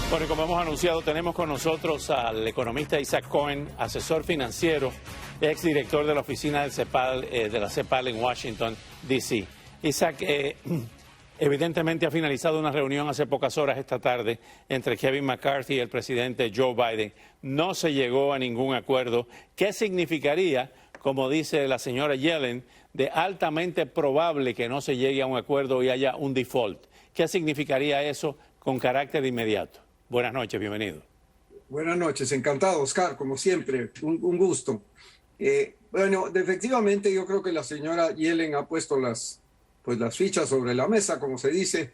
Bueno, como hemos anunciado, tenemos con nosotros al economista Isaac Cohen, asesor financiero, exdirector de la oficina del CEPAL, de la CEPAL en Washington, D.C. Isaac, evidentemente ha finalizado una reunión hace pocas horas esta tarde entre Kevin McCarthy y el presidente Joe Biden. No se llegó a ningún acuerdo. ¿Qué significaría, como dice la señora Yellen, de altamente probable que no se llegue a un acuerdo y haya un default? ¿Qué significaría eso con carácter inmediato? Buenas noches, bienvenido. Buenas noches, encantado, Oscar, como siempre, un gusto. Bueno, efectivamente yo creo que la señora Yellen ha puesto las fichas sobre la mesa, como se dice,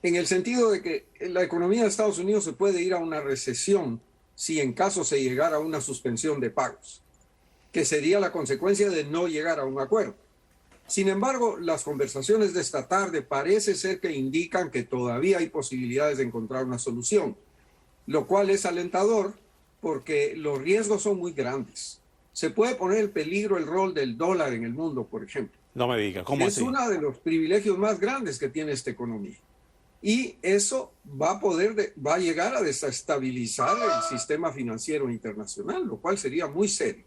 en el sentido de que la economía de Estados Unidos se puede ir a una recesión si en caso se llegara a una suspensión de pagos, que sería la consecuencia de no llegar a un acuerdo. Sin embargo, las conversaciones de esta tarde parece ser que indican que todavía hay posibilidades de encontrar una solución, lo cual es alentador porque los riesgos son muy grandes. Se puede poner en peligro el rol del dólar en el mundo, por ejemplo. No me diga, ¿cómo así? Es uno de los privilegios más grandes que tiene esta economía. Y eso va a llegar a desestabilizar el sistema financiero internacional, lo cual sería muy serio.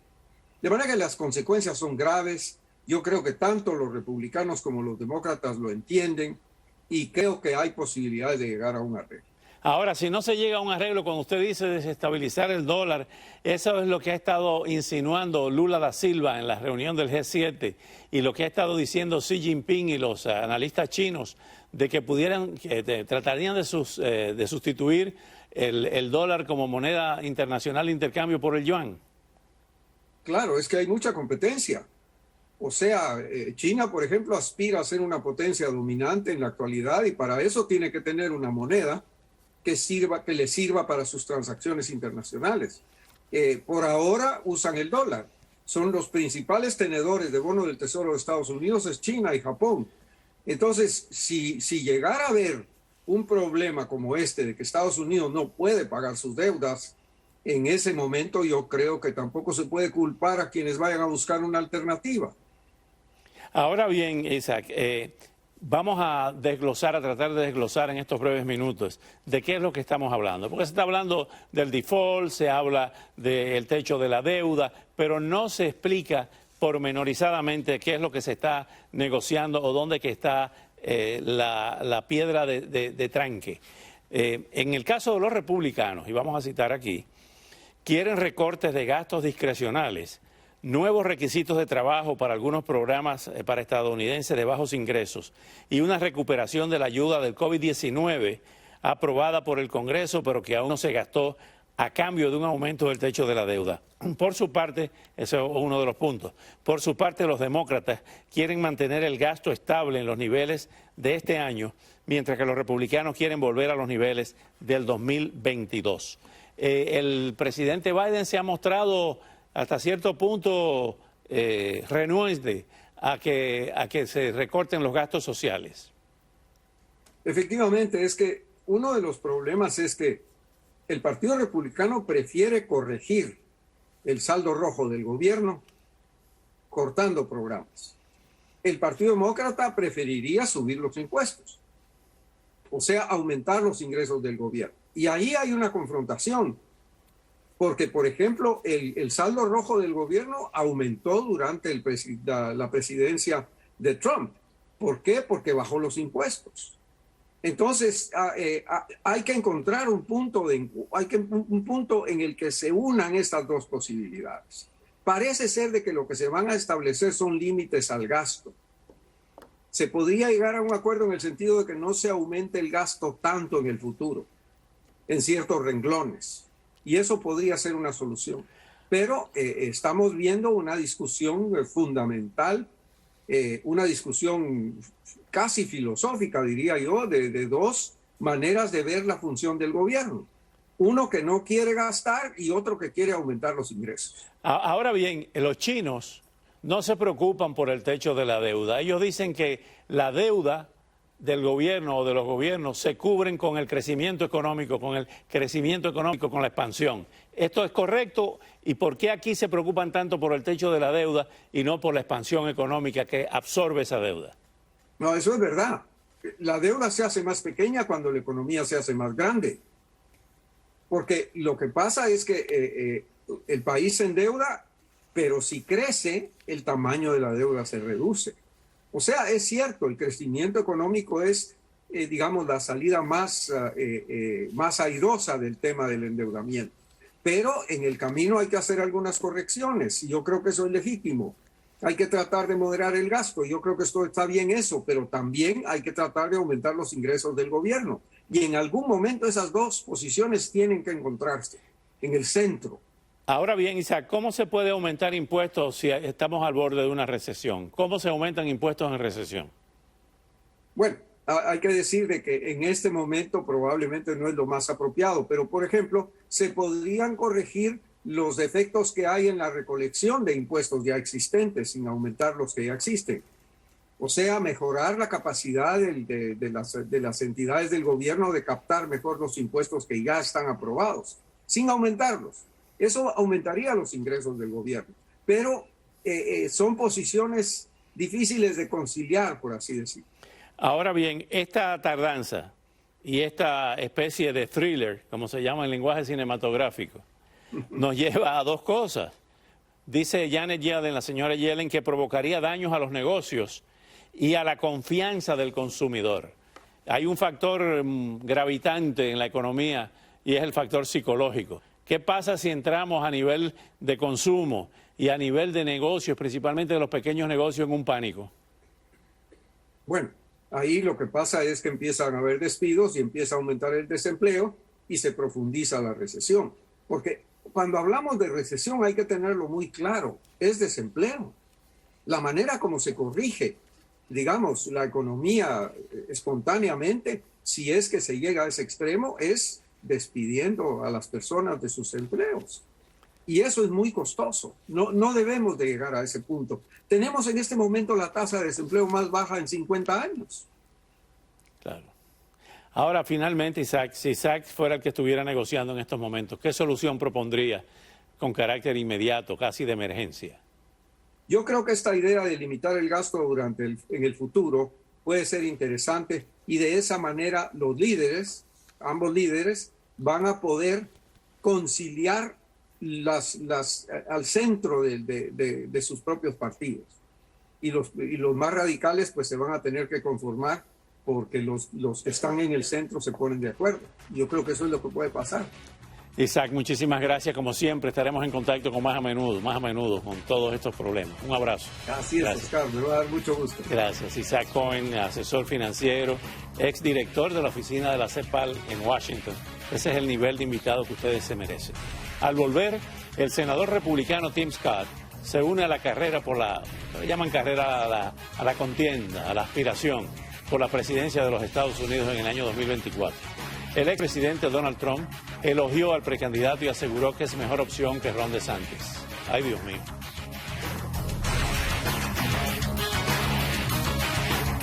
De manera que las consecuencias son graves. Yo creo que tanto los republicanos como los demócratas lo entienden y creo que hay posibilidades de llegar a un arreglo. Ahora, si no se llega a un arreglo, cuando usted dice desestabilizar el dólar, eso es lo que ha estado insinuando Lula da Silva en la reunión del G7 y lo que ha estado diciendo Xi Jinping y los analistas chinos de que tratarían de sustituir el dólar como moneda internacional de intercambio por el yuan. Claro, es que hay mucha competencia. O sea, China, por ejemplo, aspira a ser una potencia dominante en la actualidad y para eso tiene que tener una moneda que le sirva para sus transacciones internacionales. Por ahora usan el dólar. Son los principales tenedores de bonos del Tesoro de Estados Unidos, es China y Japón. Entonces, si llegara a haber un problema como este de que Estados Unidos no puede pagar sus deudas, en ese momento yo creo que tampoco se puede culpar a quienes vayan a buscar una alternativa. Ahora bien, Isaac, vamos a tratar de desglosar en estos breves minutos de qué es lo que estamos hablando. Porque se está hablando del default, se habla del techo de la deuda, pero no se explica pormenorizadamente qué es lo que se está negociando o dónde que está la piedra de tranque. En el caso de los republicanos, y vamos a citar aquí, quieren recortes de gastos discrecionales, nuevos requisitos de trabajo para algunos programas para estadounidenses de bajos ingresos y una recuperación de la ayuda del COVID-19 aprobada por el Congreso, pero que aún no se gastó a cambio de un aumento del techo de la deuda. Por su parte, ese es uno de los puntos, por su parte los demócratas quieren mantener el gasto estable en los niveles de este año, mientras que los republicanos quieren volver a los niveles del 2022. El presidente Biden se ha mostrado hasta cierto punto renuente a que se recorten los gastos sociales. Efectivamente, es que uno de los problemas es que el Partido Republicano prefiere corregir el saldo rojo del gobierno cortando programas. El Partido Demócrata preferiría subir los impuestos, o sea, aumentar los ingresos del gobierno. Y ahí hay una confrontación. Porque, por ejemplo, el saldo rojo del gobierno aumentó durante la presidencia de Trump. ¿Por qué? Porque bajó los impuestos. Entonces, hay que encontrar un punto en el que se unan estas dos posibilidades. Parece ser de que lo que se van a establecer son límites al gasto. Se podría llegar a un acuerdo en el sentido de que no se aumente el gasto tanto en el futuro, en ciertos renglones. Y eso podría ser una solución. Pero estamos viendo una discusión fundamental, una discusión casi filosófica, diría yo, de dos maneras de ver la función del gobierno. Uno que no quiere gastar y otro que quiere aumentar los ingresos. Ahora bien, los chinos no se preocupan por el techo de la deuda. Ellos dicen que la deuda del gobierno o de los gobiernos se cubren con el crecimiento económico, con la expansión. ¿Esto es correcto? ¿Y por qué aquí se preocupan tanto por el techo de la deuda y no por la expansión económica que absorbe esa deuda? No, eso es verdad. La deuda se hace más pequeña cuando la economía se hace más grande. Porque lo que pasa es que el país se endeuda, pero si crece, el tamaño de la deuda se reduce. O sea, es cierto, el crecimiento económico es, digamos, la salida más airosa del tema del endeudamiento. Pero en el camino hay que hacer algunas correcciones y yo creo que eso es legítimo. Hay que tratar de moderar el gasto. Yo creo que esto está bien eso, pero también hay que tratar de aumentar los ingresos del gobierno. Y en algún momento esas dos posiciones tienen que encontrarse en el centro. Ahora bien, Isaac, ¿cómo se puede aumentar impuestos si estamos al borde de una recesión? ¿Cómo se aumentan impuestos en recesión? Bueno, hay que decir de que en este momento probablemente no es lo más apropiado, pero por ejemplo, se podrían corregir los defectos que hay en la recolección de impuestos ya existentes sin aumentar los que ya existen. O sea, mejorar la capacidad de las entidades del gobierno de captar mejor los impuestos que ya están aprobados, sin aumentarlos. Eso aumentaría los ingresos del gobierno. Pero son posiciones difíciles de conciliar, por así decirlo. Ahora bien, esta tardanza y esta especie de thriller, como se llama en lenguaje cinematográfico, nos lleva a dos cosas. Dice Janet Yellen, la señora Yellen, que provocaría daños a los negocios y a la confianza del consumidor. Hay un factor gravitante en la economía y es el factor psicológico. ¿Qué pasa si entramos a nivel de consumo y a nivel de negocios, principalmente de los pequeños negocios, en un pánico? Bueno, ahí lo que pasa es que empiezan a haber despidos y empieza a aumentar el desempleo y se profundiza la recesión. Porque cuando hablamos de recesión hay que tenerlo muy claro, es desempleo. La manera como se corrige, digamos, la economía espontáneamente, si es que se llega a ese extremo, es despidiendo a las personas de sus empleos. Y eso es muy costoso. No debemos de llegar a ese punto. Tenemos en este momento la tasa de desempleo más baja en 50 años. Claro. Ahora, finalmente, Isaac, si Isaac fuera el que estuviera negociando en estos momentos, ¿qué solución propondría con carácter inmediato, casi de emergencia? Yo creo que esta idea de limitar el gasto en el futuro puede ser interesante y de esa manera los líderes, ambos líderes, van a poder conciliar al centro de sus propios partidos. Y los más radicales pues se van a tener que conformar porque los que están en el centro se ponen de acuerdo. Yo creo que eso es lo que puede pasar. Isaac, muchísimas gracias. Como siempre, estaremos en contacto con más a menudo con todos estos problemas. Un abrazo. Así es, Oscar, me va a dar mucho gusto. Gracias. Isaac Cohen, asesor financiero, exdirector de la oficina de la CEPAL en Washington. Ese es el nivel de invitado que ustedes se merecen. Al volver, el senador republicano Tim Scott se une a la carrera le llaman carrera a la contienda, a la aspiración por la presidencia de los Estados Unidos en el año 2024. El expresidente Donald Trump elogió al precandidato y aseguró que es mejor opción que Ron DeSantis. Ay, Dios mío.